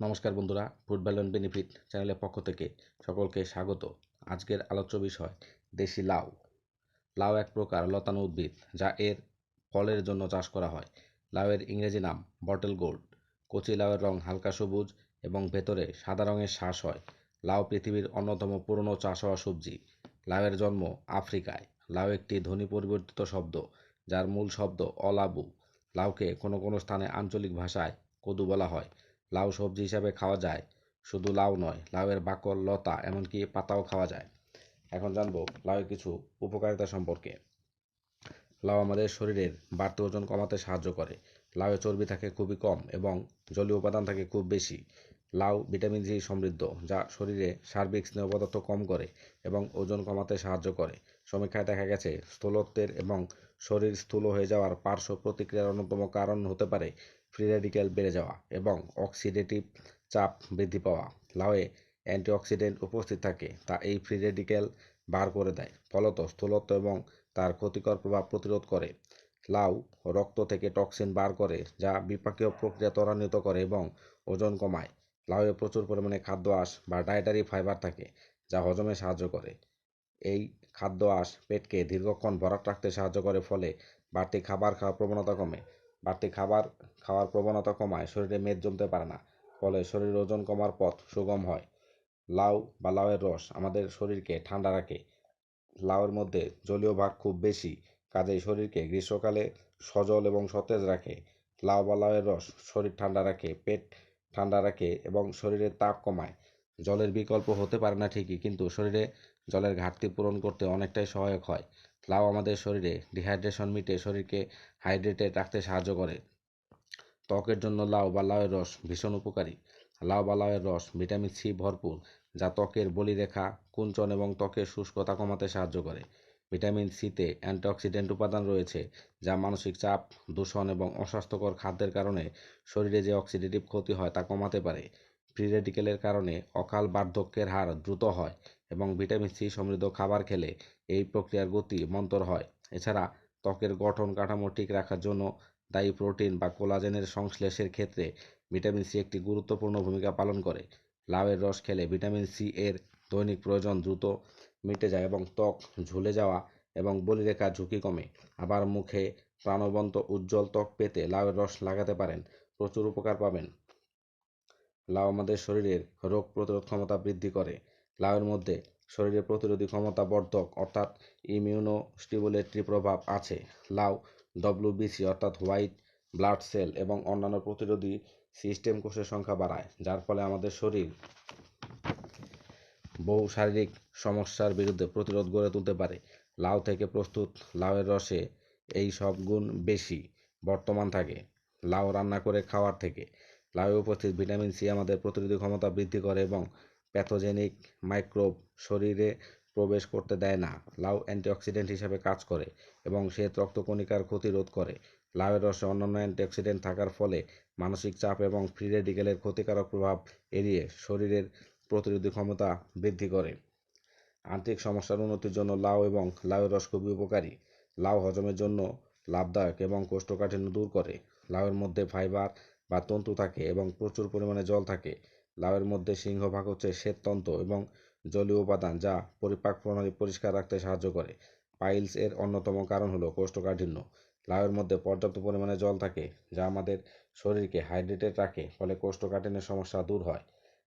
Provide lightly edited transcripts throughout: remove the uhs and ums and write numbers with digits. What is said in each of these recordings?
নমস্কার বন্ধুরা, food value and benefit চ্যানেলের পক্ষ থেকে সকলকে স্বাগত। আজকের আলোচ্য বিষয় দেশি লাউ। লাউ এক প্রকার লতানো উদ্ভিদ যা এর ফলের জন্য চাষ করা হয়। লাউয়ের ইংরেজি নাম বটল গোল্ড। কচি লাউয়ের রং হালকা সবুজ এবং ভেতরে সাদা রঙের শ্বাস হয়। লাউ পৃথিবীর অন্যতম পুরনো চাষ হওয়া সবজি। লাউয়ের জন্ম আফ্রিকায়। লাউ একটি ধ্বনি পরিবর্তিত শব্দ যার মূল শব্দ অলাবু। লাউকে কোনো কোনো স্থানে আঞ্চলিক ভাষায় কদু বলা হয়। লাউ সবজি হিসাবে খাওয়া যায়। শুধু লাউ নয়, লাউয়ের বাকল, লতা এমনকি পাতাও খাওয়া যায়। এখন জানবো লাউয়ের কিছু উপকারিতা সম্পর্কে। লাউ আমাদের শরীরের বাড়তি ওজন কমাতে সাহায্য করে। লাউয়ে চর্বি থাকে খুবই কম এবং জলীয় উপাদান থাকে খুব বেশি। লাউ ভিটামিন সি সমৃদ্ধ যা শরীরে সার্বিক স্নেহ পদার্থ কম করে এবং ওজন কমাতে সাহায্য করে। সমীক্ষায় দেখা গেছে স্থূলত্বের এবং শরীর স্থূল হয়ে যাওয়ার পার্শ্ব প্রতিক্রিয়ার অন্যতম কারণ হতে পারে ফ্রি রেডিক্যাল বেড়ে যাওয়া এবং অক্সিডেটিভ চাপ বৃদ্ধি পাওয়া। লাউয়ে অ্যান্টিঅক্সিডেন্ট উপস্থিত থাকে তা এই ফ্রি রেডিক্যাল বার করে দেয়, ফলত স্থূলত্ব এবং তার ক্ষতিকর প্রভাব প্রতিরোধ করে। লাউ রক্ত থেকে টক্সিন বার করে যা বিপাকীয় প্রক্রিয়া ত্বরান্বিত করে এবং ওজন কমায়। লাউয়ে প্রচুর পরিমাণে খাদ্য আঁশ বা ডায়েটারি ফাইবার থাকে যা হজমে সাহায্য করে। এই খাদ্য আঁশ পেটকে দীর্ঘক্ষণ ভরাট রাখতে সাহায্য করে, ফলে বাড়তি খাবার খাওয়ার প্রবণতা কমে। বাড়তি খাবার খাওয়ার প্রবণতা কমায় শরীরে মেদ জমতে পারে না, ফলে শরীর ওজন কমার পথ সুগম হয়। লাউ বা লাউয়ের রস আমাদের শরীরকে ঠান্ডা রাখে। লাউয়ের মধ্যে জলীয় ভাগ খুব বেশি, কাজেই শরীরকে গ্রীষ্মকালে সজল এবং সতেজ রাখে। লাউ বা লাউয়ের রস শরীর ঠান্ডা রাখে, পেট ঠান্ডা রাখে এবং শরীরের তাপ কমায়। জলের বিকল্প হতে পারে না ঠিকই, কিন্তু শরীরে জলের ঘাটতি পূরণ করতে অনেকটাই সহায়ক হয়। লাউ আমাদের শরীরে ডিহাইড্রেশন মিটে শরীরকে হাইড্রেটেড রাখতে সাহায্য করে। ত্বকের জন্য লাউ বা লাউয়ের রস ভীষণ উপকারী। লাউ বা লাউয়ের রস ভিটামিন সি ভরপুর যা ত্বকের বলিরেখা, কুঞ্চন এবং ত্বকের শুষ্কতা কমাতে সাহায্য করে। ভিটামিন সিতে অ্যান্টিঅক্সিডেন্ট উপাদান রয়েছে যা মানসিক চাপ, দূষণ এবং অস্বাস্থ্যকর খাদ্যের কারণে শরীরে যে অক্সিডেটিভ ক্ষতি হয় তা কমাতে পারে। ফ্রি রেডিক্যালের কারণে অকাল বার্ধক্যের হার দ্রুত হয় এবং ভিটামিন সি সমৃদ্ধ খাবার খেলে এই প্রক্রিয়ার গতি মন্তর হয়। এছাড়া ত্বকের গঠন কাঠামো ঠিক রাখার জন্য দায়ী প্রোটিন বা কোলাজেনের সংশ্লেষের ক্ষেত্রে ভিটামিন সি একটি গুরুত্বপূর্ণ ভূমিকা পালন করে। লাউয়ের রস খেলে ভিটামিন সি এর দৈনিক প্রয়োজন দ্রুত মিটে যায় এবং ত্বক ঝুলে যাওয়া এবং বলিরেখার ঝুঁকি কমে। আবার মুখে প্রাণবন্ত উজ্জ্বল ত্বক পেতে লাউয়ের রস লাগাতে পারেন, প্রচুর উপকার পাবেন। লাউ আমাদের শরীরের রোগ প্রতিরোধ ক্ষমতা বৃদ্ধি করে। লাউয়ের মধ্যে শরীরের প্রতিরোধী ক্ষমতা বর্ধক অর্থাৎ ইমিউনো স্টিমুলেটরি প্রভাব আছে। লাউ ডব্লিউবিসি অর্থাৎ হোয়াইট ব্লাড সেল এবং অন্যান্য প্রতিরোধী সিস্টেম কোষের সংখ্যা বাড়ায়, যার ফলে আমাদের শরীর বহু শারীরিক সমস্যার বিরুদ্ধে প্রতিরোধ গড়ে তুলতে পারে। লাউ থেকে প্রস্তুত লাউয়ের রসে এই সব গুণ বেশি বর্তমান থাকে লাউ রান্না করে খাওয়ার থেকে। লাউয়ে উপস্থিত ভিটামিন সি আমাদের প্রতিরোধী ক্ষমতা বৃদ্ধি করে এবং প্যাথোজেনিক মাইক্রোব শরীরে প্রবেশ করতে দেয় না। লাউ অ্যান্টিঅক্সিডেন্ট হিসাবে কাজ করে এবং শ্বেত রক্তকণিকার ক্ষতি রোধ করে। লাউয়ের রসে অন্যান্য অ্যান্টিঅক্সিডেন্ট থাকার ফলে মানসিক চাপ এবং ফ্রি রেডিক্যালের ক্ষতিকারক প্রভাব এড়িয়ে শরীরের প্রতিরোধী ক্ষমতা বৃদ্ধি করে। আন্ত্রিক সমস্যার উন্নতির জন্য লাউ এবং লাউয়ের রস খুবই উপকারী। লাউ হজমের জন্য লাভদায়ক এবং কোষ্ঠকাঠিন্য দূর করে। লাউয়ের মধ্যে ফাইবার বা তন্তু থাকে এবং প্রচুর পরিমাণে জল থাকে। লাউয়ের মধ্যে সিংহভাগ হচ্ছে শ্বেততন্তু এবং জলীয় উপাদান যা পরিপাক প্রণালী পরিষ্কার রাখতে সাহায্য করে। পাইলস এর অন্যতম কারণ হলো কোষ্ঠকাঠিন্য। লাউয়ের মধ্যে পর্যাপ্ত পরিমাণে জল থাকে যা আমাদের শরীরকে হাইড্রেটেড রাখে, ফলে কোষ্ঠকাঠিন্যের সমস্যা দূর হয়।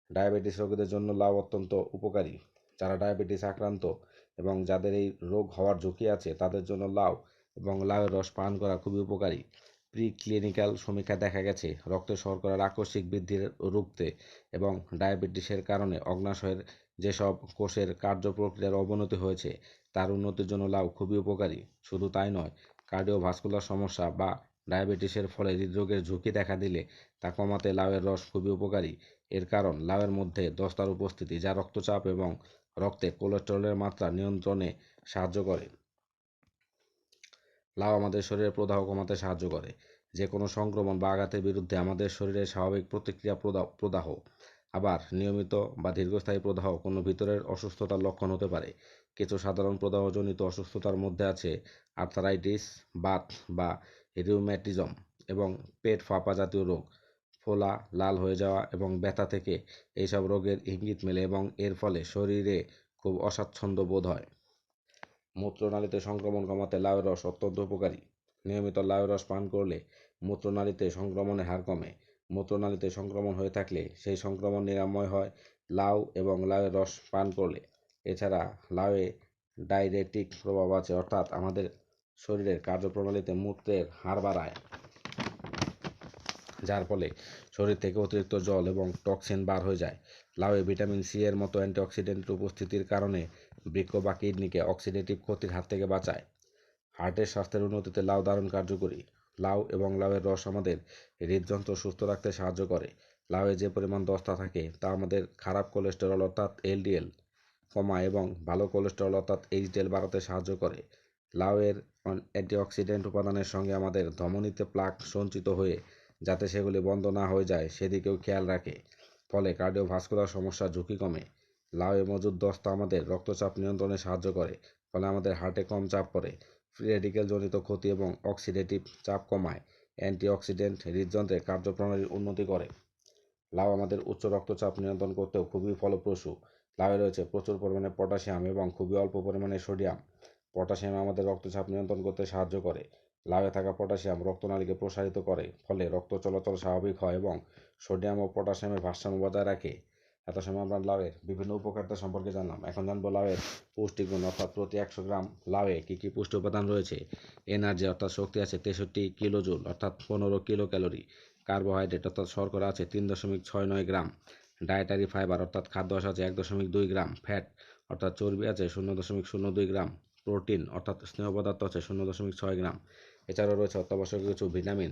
ডায়াবেটিস রোগীদের জন্য লাউ অত্যন্ত উপকারী। যারা ডায়াবেটিস আক্রান্ত এবং যাদের এই রোগ হওয়ার ঝুঁকি আছে তাদের জন্য লাউ এবং লাউয়ের রস পান করা খুবই উপকারী। প্রি ক্লিনিক্যাল সমীক্ষায় দেখা গেছে রক্তে শর্করার আকস্মিক বৃদ্ধির রুখতে এবং ডায়াবেটিসের কারণে অগ্নাশয়ের যেসব কোষের কার্যপ্রক্রিয়ার অবনতি হয়েছে তার উন্নতির জন্য লাউ খুবই উপকারী। শুধু তাই নয়, কার্ডিওভাস্কুলার সমস্যা বা ডায়াবেটিসের ফলে হৃদরোগের ঝুঁকি দেখা দিলে তা কমাতে লাউয়ের রস খুবই উপকারী। এর কারণ লাউয়ের মধ্যে দস্তার উপস্থিতি যা রক্তচাপ এবং রক্তে কোলেস্টেরলের মাত্রা নিয়ন্ত্রণে সাহায্য করে। লাউ আমাদের শরীরে প্রদাহ কমাতে সাহায্য করে। যে কোনো সংক্রমণ বা আঘাতের বিরুদ্ধে আমাদের শরীরের স্বাভাবিক প্রতিক্রিয়া প্রদাহ। আবার নিয়মিত বা দীর্ঘস্থায়ী প্রদাহ কোনো ভিতরের অসুস্থতার লক্ষণ হতে পারে। কিছু সাধারণ প্রদাহজনিত অসুস্থতার মধ্যে আছে আর্থারাইটিস, বাত বা রিউম্যাটিজম এবং পেট ফাঁপা জাতীয় রোগ। ফোলা, লাল হয়ে যাওয়া এবং ব্যথা থেকে এইসব রোগের ইঙ্গিত মেলে এবং এর ফলে শরীরে খুব অস্বাচ্ছন্দ্য বোধ হয়। মূত্রনালীতে সংক্রমণ কমাতে লাউয়ের রস অত্যন্ত উপকারী। নিয়মিত লাউয়ের রস পান করলে মূত্রনালীতে সংক্রমণের হার কমে। মূত্রনালীতে সংক্রমণ হয়ে থাকলে সেই সংক্রমণ নিরাময় হয় লাউ এবং লাউয়ের রস পান করলে। এছাড়া লাউয়ে ডাইরেটিক প্রভাব আছে, অর্থাৎ আমাদের শরীরের কার্যপ্রণালীতে মূত্রের হার বাড়ায়, যার ফলে শরীর থেকে অতিরিক্ত জল এবং টক্সিন বার হয়ে যায়। লাউয়ে ভিটামিন সি এর মতো অ্যান্টিঅক্সিডেন্টের উপস্থিতির কারণে বৃক্ক বা কিডনিকে অক্সিডেটিভ ক্ষতির হাত থেকে বাঁচায়। হার্টের স্বাস্থ্যের উন্নতিতে লাউ দারুণ কার্যকরী। লাউ এবং লাউয়ের রস আমাদের হৃদযন্ত্র সুস্থ রাখতে সাহায্য করে। লাউয়ে যে পরিমাণ দস্তা থাকে তা আমাদের খারাপ কোলেস্টেরল অর্থাৎ এলডিএল কমায় এবং ভালো কোলেস্টেরল অর্থাৎ এইচডিএল বাড়াতে সাহায্য করে। লাউয়ের অ্যান্টিঅক্সিডেন্ট উপাদানের সঙ্গে আমাদের ধমনীতে প্লাক সঞ্চিত হয়ে যাতে সেগুলি বন্ধ না হয়ে যায় সেদিকেও খেয়াল রাখে, ফলে কার্ডিওভাস্কুলার সমস্যার ঝুঁকি কমে। লাউয়ে মজুদ দস্তা আমাদের রক্তচাপ নিয়ন্ত্রণে সাহায্য করে, ফলে আমাদের হার্টে কম চাপ পড়ে। ফ্রি রেডিক্যাল জনিত ক্ষতি এবং অক্সিডেটিভ চাপ কমায়। অ্যান্টিঅক্সিডেন্ট হৃদযন্ত্রের কার্যপ্রণালীর উন্নতি করে। লাউ আমাদের উচ্চ রক্তচাপ নিয়ন্ত্রণ করতেও খুবই ফলপ্রসূ। লাউয়ে রয়েছে প্রচুর পরিমাণে পটাশিয়াম এবং খুবই অল্প পরিমাণে সোডিয়াম। পটাশিয়াম আমাদের রক্তচাপ নিয়ন্ত্রণ করতে সাহায্য করে। লাউয়ে থাকা পটাশিয়াম রক্তনালীকে প্রসারিত করে, ফলে রক্ত চলাচল স্বাভাবিক হয় এবং সোডিয়াম ও পটাশিয়ামের ভারসাম্য বজায় রাখে। এত সময় আমরা লাউয়ের বিভিন্ন উপকারিতা সম্পর্কে জানলাম। এখন জানবো লাউয়ের পুষ্টিগুণ, অর্থাৎ প্রতি 100 গ্রাম লাউয়ে কী কী পুষ্টি উপাদান রয়েছে। এনার্জি অর্থাৎ শক্তি আছে 63 কিলোজুল অর্থাৎ 15 কিলো ক্যালোরি। কার্বোহাইড্রেট অর্থাৎ শর্করা আছে 3.69 গ্রাম। ডায়েটারি ফাইবার অর্থাৎ খাদ্যাংশ আছে 1.2 গ্রাম। ফ্যাট অর্থাৎ চর্বি আছে 0.02 গ্রাম। প্রোটিন অর্থাৎ স্নেহ পদার্থ আছে 0.6 গ্রাম। এছাড়াও রয়েছে অত্যাবশ্যকীয় কিছু ভিটামিন।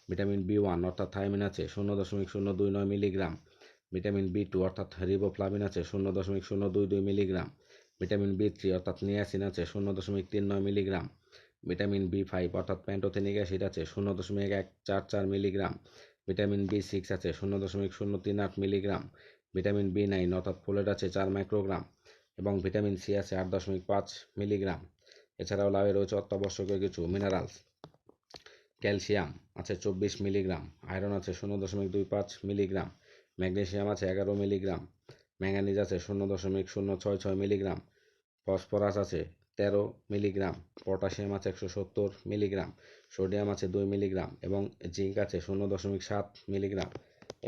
ভিটামিন বি1 অর্থাৎ থায়ামিন আছে 0.029 মিলিগ্রাম। ভিটামিন বি2 অর্থাৎ রিবোফ্লাভিন আছে 0.022 মিলিগ্রাম। ভিটামিন বি3 অর্থাৎ নিয়াসিন আছে 0.39 মিলিগ্রাম। ভিটামিন বি5 অর্থাৎ প্যান্টোথেনিক অ্যাসিড আছে 0.144 মিলিগ্রাম। ভিটামিন বি6 আছে 0.038 মিলিগ্রাম। ভিটামিন বি9 অর্থাৎ ফোলেট আছে 4 মাইক্রোগ্রাম এবং ভিটামিন সি আছে 8.5 মিলিগ্রাম। এছাড়াও লাউয়ে রয়েছে অত্যাবশ্যকীয় কিছু মিনারেলস। ক্যালসিয়াম আছে 24 মিলিগ্রাম। আয়রন আছে 0.25 মিলিগ্রাম। ম্যাগনেসিয়াম আছে 11 মিলিগ্রাম। ম্যাঙ্গানিজ আছে 0.066 মিলিগ্রাম। ফসফরাস আছে 13 মিলিগ্রাম। পটাশিয়াম আছে 170 মিলিগ্রাম। সোডিয়াম আছে 2 মিলিগ্রাম এবং জিঙ্ক আছে 0.7 মিলিগ্রাম।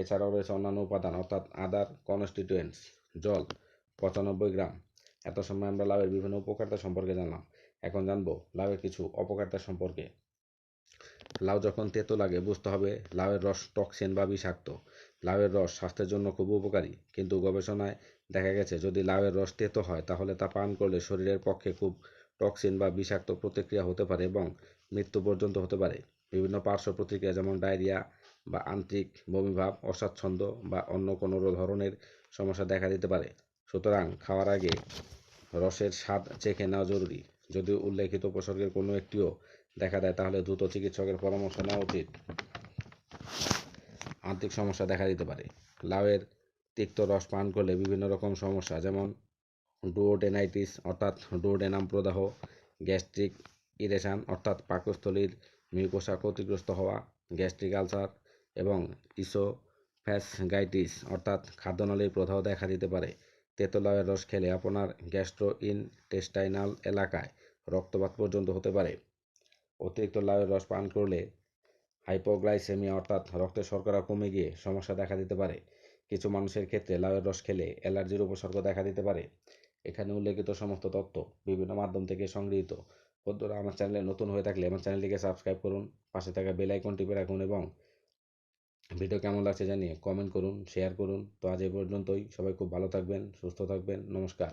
এছাড়াও রয়েছে অন্যান্য উপাদান, অর্থাৎ আদার কনস্টিটুয়েন্টস। জল 95 গ্রাম। এত সময় আমরা লাউয়ের বিভিন্ন উপকারিতা সম্পর্কে জানলাম। এখন জানবো লাউয়ের কিছু অপকারিতা সম্পর্কে। লাউ যখন তেতো লাগে বুঝতে হবে লাউয়ের রস টক্সিন বা বিষাক্ত। লাউয়ের রস স্বাস্থ্যের জন্য খুব উপকারী, কিন্তু গবেষণায় দেখা গেছে যদি লাউয়ের রস তেতো হয় তাহলে তা পান করলে শরীরের পক্ষে খুব টক্সিন বা বিষাক্ত প্রতিক্রিয়া হতে পারে এবং মৃত্যু পর্যন্ত হতে পারে। বিভিন্ন পার্শ্ব প্রতিক্রিয়া যেমন ডায়রিয়া বা আন্ত্রিক বমিভাব, অস্বাচ্ছন্দ্য বা অন্য কোনো ধরনের সমস্যা দেখা দিতে পারে। সুতরাং খাওয়ার আগে রসের স্বাদ চেখে নেওয়া জরুরি। যদি উল্লেখিত উপসর্গের কোনো একটিও দেখা দেয় তাহলে দ্রুত চিকিৎসকের পরামর্শ নেওয়া উচিত। আন্ত্রিক সমস্যা দেখা দিতে পারে। লাউয়ের তিক্ত রস পান করলে বিভিন্ন রকম সমস্যা যেমন ডুওডেনাইটিস অর্থাৎ ডুওডেনাম প্রদাহ, গ্যাস্ট্রিক ইরেশন অর্থাৎ পাকস্থলীর মিউকোসা ক্ষতিগ্রস্ত হওয়া, গ্যাস্ট্রিক আলসার এবং ইসোফ্যাসগাইটিস অর্থাৎ খাদ্যনালীর প্রদাহ দেখা দিতে পারে। তেতো লাউয়ের রস খেলে আপনার গ্যাস্ট্রোইনটেস্টাইনাল এলাকায় রক্তপাত পর্যন্ত হতে পারে। অতিরিক্ত লাউয়ের রস পান করলে হাইপোগ্লাইসেমিয়া অর্থাৎ রক্তের শর্করা কমে গিয়ে সমস্যা দেখা দিতে পারে। কিছু মানুষের ক্ষেত্রে লাউয়ের রস খেলে অ্যালার্জির উপসর্গ দেখা দিতে পারে। এখানে উল্লেখিত সমস্ত তথ্য বিভিন্ন মাধ্যম থেকে সংগৃহীত। বন্ধুরা, আমার চ্যানেলে নতুন হয়ে থাকলে আমার চ্যানেলটিকে সাবস্ক্রাইব করুন, পাশে থাকা বেল আইকন টিপে রাখুন এবং ভিডিও কেমন লাগছে জানিয়ে কমেন্ট করুন, শেয়ার করুন। তো আজ এই পর্যন্তই। সবাই খুব ভালো থাকবেন, সুস্থ থাকবেন। নমস্কার।